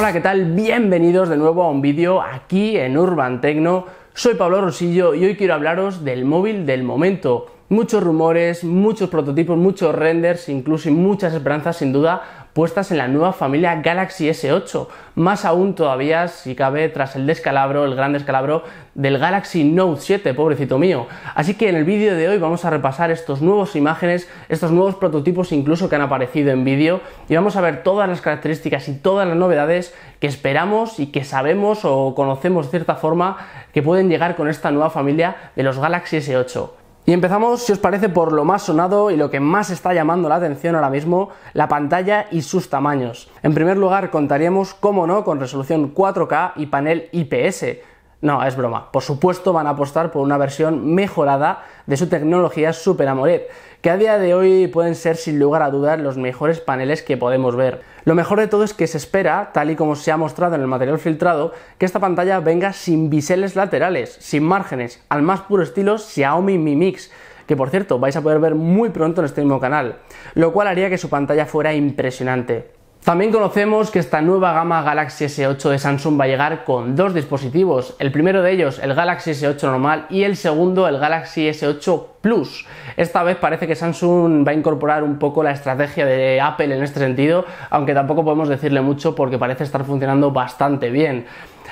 Hola, ¿qué tal? Bienvenidos de nuevo a un vídeo aquí en Urban Tecno. Soy Pablo Rosillo y hoy quiero hablaros del móvil del momento. Muchos rumores, muchos prototipos, muchos renders, incluso muchas esperanzas sin duda puestas en la nueva familia Galaxy S8, más aún todavía si cabe tras el descalabro, el gran descalabro del Galaxy Note 7, pobrecito mío. Así que en el vídeo de hoy vamos a repasar estos nuevos imágenes, estos nuevos prototipos incluso que han aparecido en vídeo y vamos a ver todas las características y todas las novedades que esperamos y que sabemos o conocemos de cierta forma que pueden llegar con esta nueva familia de los Galaxy S8. Y empezamos, si os parece, por lo más sonado y lo que más está llamando la atención ahora mismo, la pantalla y sus tamaños. En primer lugar, contaríamos, cómo no, con resolución 4K y panel IPS. No, es broma. Por supuesto van a apostar por una versión mejorada de su tecnología Super AMOLED, que a día de hoy pueden ser sin lugar a dudas los mejores paneles que podemos ver. Lo mejor de todo es que se espera, tal y como se ha mostrado en el material filtrado, que esta pantalla venga sin biseles laterales, sin márgenes, al más puro estilo Xiaomi Mi Mix, que por cierto vais a poder ver muy pronto en este mismo canal, lo cual haría que su pantalla fuera impresionante. También conocemos que esta nueva gama Galaxy S8 de Samsung va a llegar con dos dispositivos, el primero de ellos el Galaxy S8 normal y el segundo el Galaxy S8 Plus. Esta vez parece que Samsung va a incorporar un poco la estrategia de Apple en este sentido, aunque tampoco podemos decirle mucho porque parece estar funcionando bastante bien.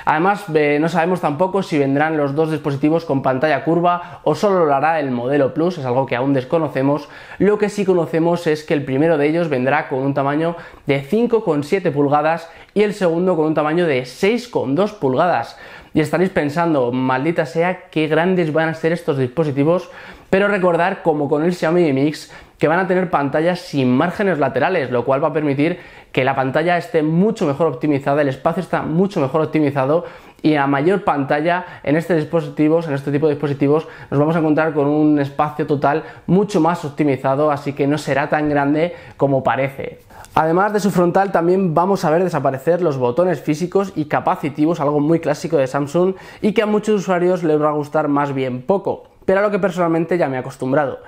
Además, no sabemos tampoco si vendrán los dos dispositivos con pantalla curva o solo lo hará el modelo Plus, es algo que aún desconocemos. Lo que sí conocemos es que el primero de ellos vendrá con un tamaño de 5,7 pulgadas y el segundo con un tamaño de 6,2 pulgadas. Y estaréis pensando, maldita sea, qué grandes van a ser estos dispositivos, pero recordar, como con el Xiaomi Mi Mix, que van a tener pantallas sin márgenes laterales, lo cual va a permitir que la pantalla esté mucho mejor optimizada, el espacio está mucho mejor optimizado y a mayor pantalla en este tipo de dispositivos nos vamos a encontrar con un espacio total mucho más optimizado, así que no será tan grande como parece. Además de su frontal también vamos a ver desaparecer los botones físicos y capacitivos, algo muy clásico de Samsung y que a muchos usuarios les va a gustar más bien poco, pero a lo que personalmente ya me he acostumbrado.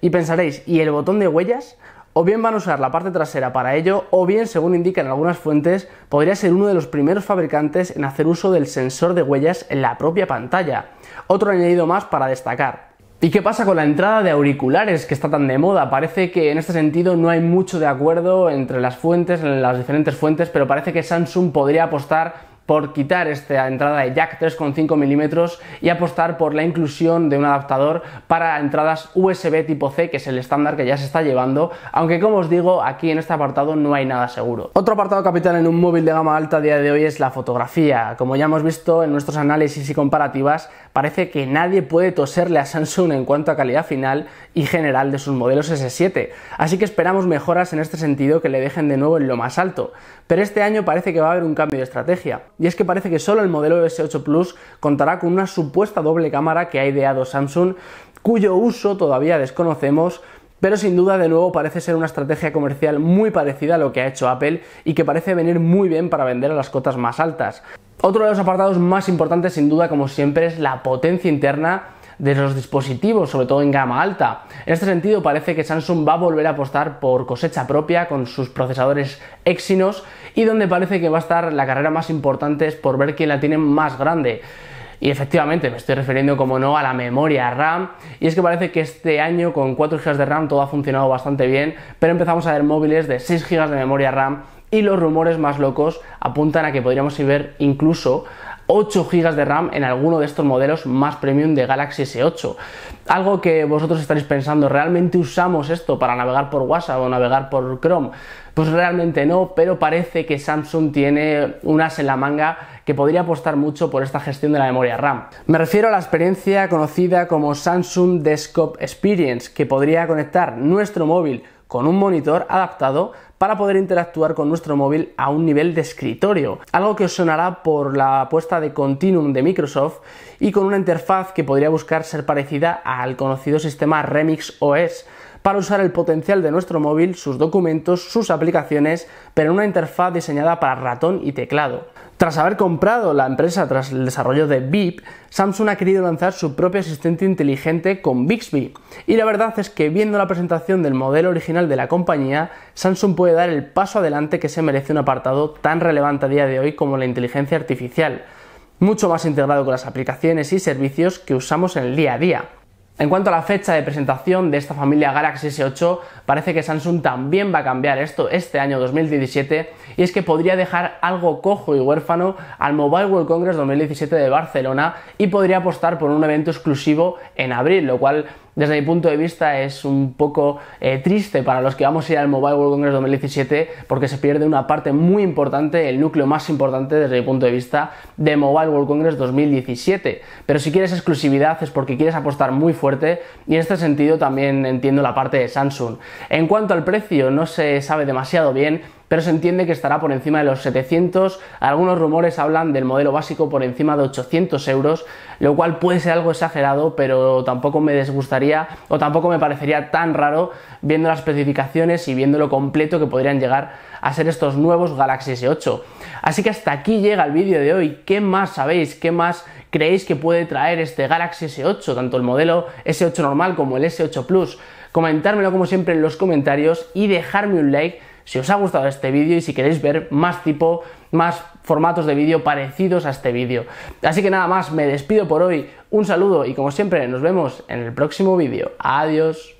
Y pensaréis, ¿y el botón de huellas? O bien van a usar la parte trasera para ello, o bien, según indican algunas fuentes, podría ser uno de los primeros fabricantes en hacer uso del sensor de huellas en la propia pantalla. Otro añadido más para destacar. ¿Y qué pasa con la entrada de auriculares que está tan de moda? Parece que en este sentido no hay mucho de acuerdo entre las fuentes, en las diferentes fuentes, pero parece que Samsung podría apostar por quitar esta entrada de jack 3,5 mm y apostar por la inclusión de un adaptador para entradas USB tipo C, que es el estándar que ya se está llevando, aunque como os digo, aquí en este apartado no hay nada seguro. Otro apartado capital en un móvil de gama alta a día de hoy es la fotografía. Como ya hemos visto en nuestros análisis y comparativas, parece que nadie puede toserle a Samsung en cuanto a calidad final y general de sus modelos S7, así que esperamos mejoras en este sentido que le dejen de nuevo en lo más alto. Pero este año parece que va a haber un cambio de estrategia, y es que parece que solo el modelo S8 Plus contará con una supuesta doble cámara que ha ideado Samsung, cuyo uso todavía desconocemos, pero sin duda de nuevo parece ser una estrategia comercial muy parecida a lo que ha hecho Apple y que parece venir muy bien para vender a las cotas más altas. Otro de los apartados más importantes sin duda, como siempre, es la potencia interna de los dispositivos, sobre todo en gama alta. En este sentido parece que Samsung va a volver a apostar por cosecha propia con sus procesadores Exynos y donde parece que va a estar la carrera más importante es por ver quién la tiene más grande. Y efectivamente me estoy refiriendo, como no, a la memoria RAM, y es que parece que este año con 4 GB de RAM todo ha funcionado bastante bien, pero empezamos a ver móviles de 6 GB de memoria RAM y los rumores más locos apuntan a que podríamos ver incluso 8 GB de RAM en alguno de estos modelos más premium de Galaxy S8. Algo que vosotros estaréis pensando, ¿realmente usamos esto para navegar por WhatsApp o navegar por Chrome? Pues realmente no, pero parece que Samsung tiene un as en la manga que podría apostar mucho por esta gestión de la memoria RAM. Me refiero a la experiencia conocida como Samsung Desktop Experience, que podría conectar nuestro móvil con un monitor adaptado para poder interactuar con nuestro móvil a un nivel de escritorio, algo que os sonará por la apuesta de Continuum de Microsoft y con una interfaz que podría buscar ser parecida al conocido sistema Remix OS, para usar el potencial de nuestro móvil, sus documentos, sus aplicaciones, pero en una interfaz diseñada para ratón y teclado. Tras haber comprado la empresa tras el desarrollo de Beep, Samsung ha querido lanzar su propio asistente inteligente con Bixby. Y la verdad es que viendo la presentación del modelo original de la compañía, Samsung puede dar el paso adelante que se merece un apartado tan relevante a día de hoy como la inteligencia artificial, mucho más integrado con las aplicaciones y servicios que usamos en el día a día. En cuanto a la fecha de presentación de esta familia Galaxy S8, parece que Samsung también va a cambiar esto este año 2017, y es que podría dejar algo cojo y huérfano al Mobile World Congress 2017 de Barcelona y podría apostar por un evento exclusivo en abril, lo cual desde mi punto de vista es un poco triste para los que vamos a ir al Mobile World Congress 2017, porque se pierde una parte muy importante, el núcleo más importante desde mi punto de vista de Mobile World Congress 2017. Pero si quieres exclusividad es porque quieres apostar muy fuerte, y en este sentido también entiendo la parte de Samsung. En cuanto al precio, no se sabe demasiado bien, pero se entiende que estará por encima de los 700, algunos rumores hablan del modelo básico por encima de 800 euros, lo cual puede ser algo exagerado, pero tampoco me disgustaría o tampoco me parecería tan raro viendo las especificaciones y viendo lo completo que podrían llegar a ser estos nuevos Galaxy S8. Así que hasta aquí llega el vídeo de hoy. ¿Qué más sabéis? ¿Qué más creéis que puede traer este Galaxy S8? Tanto el modelo S8 normal como el S8 Plus. Comentármelo como siempre en los comentarios y dejarme un like si os ha gustado este vídeo y si queréis ver más formatos de vídeo parecidos a este vídeo. Así que nada más, me despido por hoy, un saludo y como siempre nos vemos en el próximo vídeo. Adiós.